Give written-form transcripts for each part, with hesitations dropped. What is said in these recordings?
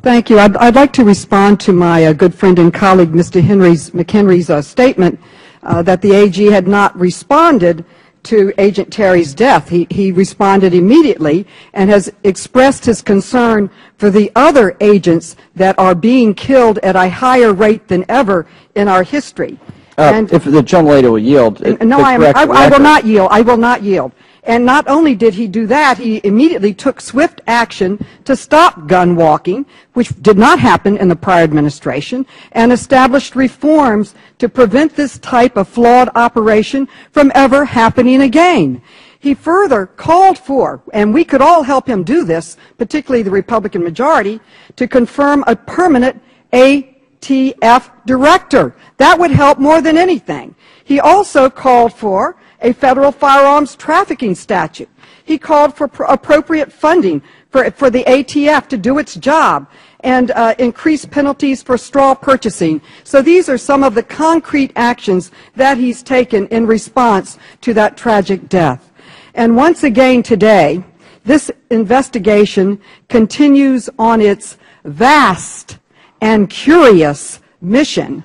Thank you. I'd like to respond to my good friend and colleague, Mr. McHenry's statement that the AG had not responded to Agent Terry's death. He responded immediately and has expressed his concern for the other agents that are being killed at a higher rate than ever in our history. If the gentlelady will yield. No, I will not yield. I will not yield. And not only did he do that, he immediately took swift action to stop gun walking, which did not happen in the prior administration, and established reforms to prevent this type of flawed operation from ever happening again. He further called for, and we could all help him do this, particularly the Republican majority, to confirm a permanent ATF director. That would help more than anything. He also called for a federal firearms trafficking statute. He called for appropriate funding for the ATF to do its job and increase penalties for straw purchasing. So these are some of the concrete actions that he's taken in response to that tragic death. And once again today, this investigation continues on its vast and curious mission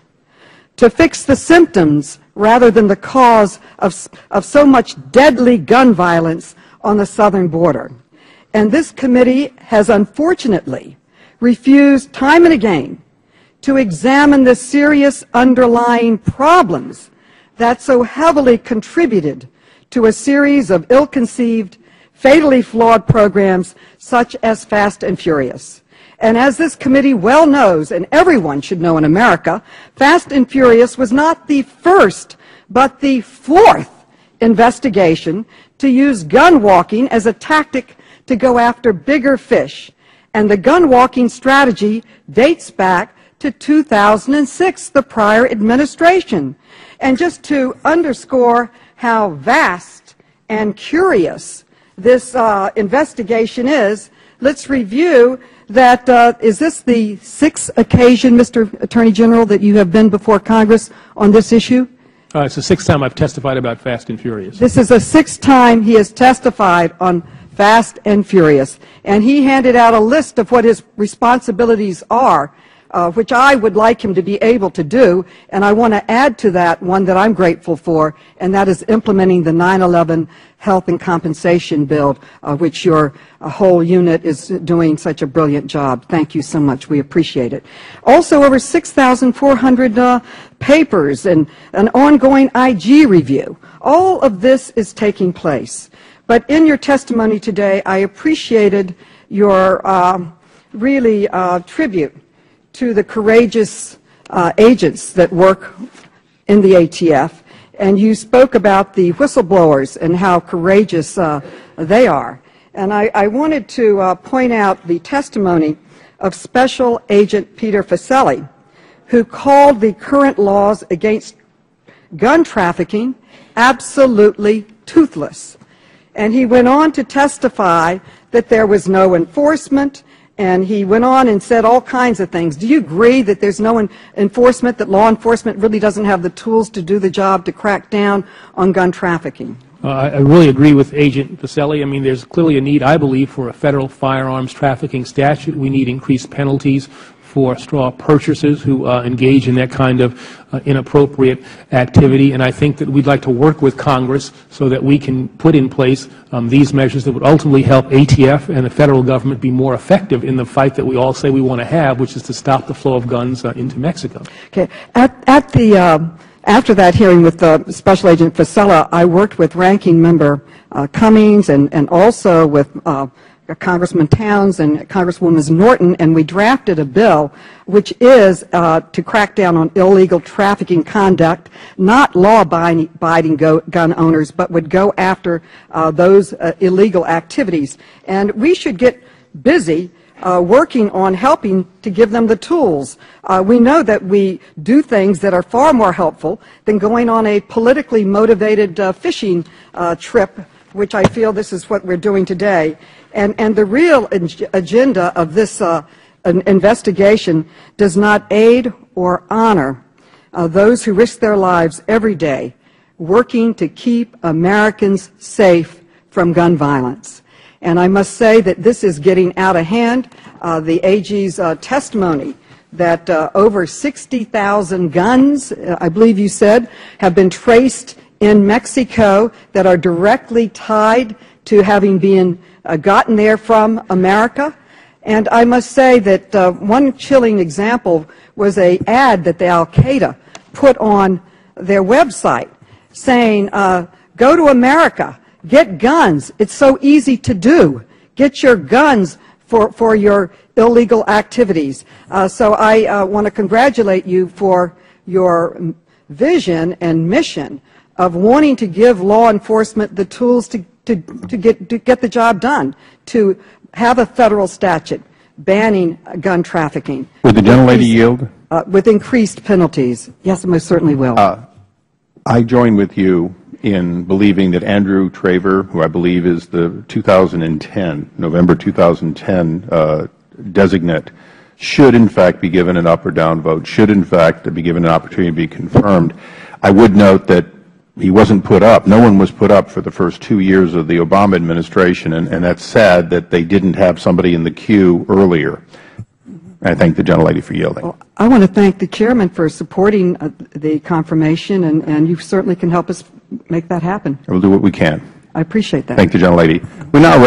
to fix the symptoms rather than the cause of so much deadly gun violence on the southern border. And this committee has unfortunately refused time and again to examine the serious underlying problems that so heavily contributed to a series of ill-conceived, fatally flawed programs such as Fast and Furious. And as this committee well knows, and everyone should know in America, Fast and Furious was not the first, but the fourth investigation to use gun walking as a tactic to go after bigger fish. And the gun walking strategy dates back to 2006, the prior administration. And just to underscore how vast and curious this investigation is, let's review that, is this the sixth occasion, Mr. Attorney General, that you have been before Congress on this issue? It's the sixth time I've testified about Fast and Furious. This is the sixth time he has testified on Fast and Furious. And he handed out a list of what his responsibilities are, which I would like him to be able to do. And I want to add to that one that I'm grateful for, and that is implementing the 9/11 Health and Compensation Bill, which your whole unit is doing such a brilliant job. Thank you so much. We appreciate it. Also, over 6,400 papers and an ongoing IG review. All of this is taking place. But in your testimony today, I appreciated your really tribute to the courageous agents that work in the ATF. And you spoke about the whistleblowers and how courageous they are. And I wanted to point out the testimony of Special Agent Peter Faselli, who called the current laws against gun trafficking absolutely toothless. And he went on to testify that there was no enforcement, and he went on and said all kinds of things. Do you agree that there's no enforcement, that law enforcement really doesn't have the tools to do the job to crack down on gun trafficking? I really agree with Agent Faselli. I mean, there's clearly a need, I believe, for a federal firearms trafficking statute. We need increased penalties for straw purchasers who engage in that kind of inappropriate activity. And I think that we'd like to work with Congress so that we can put in place these measures that would ultimately help ATF and the federal government be more effective in the fight that we all say we want to have, which is to stop the flow of guns into Mexico. Okay. After that hearing with Special Agent Faselli, I worked with Ranking Member Cummings and also with Congressman Towns and Congresswoman Norton, and we drafted a bill which is to crack down on illegal trafficking conduct, not law-abiding gun owners, but would go after those illegal activities. And we should get busy working on helping to give them the tools. We know that we do things that are far more helpful than going on a politically motivated fishing trip, which I feel this is what we're doing today. And the real agenda of this investigation does not aid or honor those who risk their lives every day working to keep Americans safe from gun violence. And I must say that this is getting out of hand. The AG's testimony that over 60,000 guns, I believe you said, have been traced in Mexico that are directly tied to having been gotten there from America. And I must say that one chilling example was an ad that the Al-Qaeda put on their website saying, go to America, get guns. It's so easy to do. Get your guns for your illegal activities. So I want to congratulate you for your vision and mission of wanting to give law enforcement the tools to get the job done, to have a federal statute banning gun trafficking. Would the gentlelady yield? With increased penalties. Yes, I most certainly will. I join with you in believing that Andrew Traver, who I believe is the 2010, November 2010 designate, should in fact be given an up or down vote, should in fact be given an opportunity to be confirmed. I would note that he wasn't put up. No one was put up for the first 2 years of the Obama administration, and that's sad that they didn't have somebody in the queue earlier. I thank the gentlelady for yielding. Well, I want to thank the chairman for supporting the confirmation, and you certainly can help us make that happen. We'll do what we can. I appreciate that. Thank the gentlelady. We now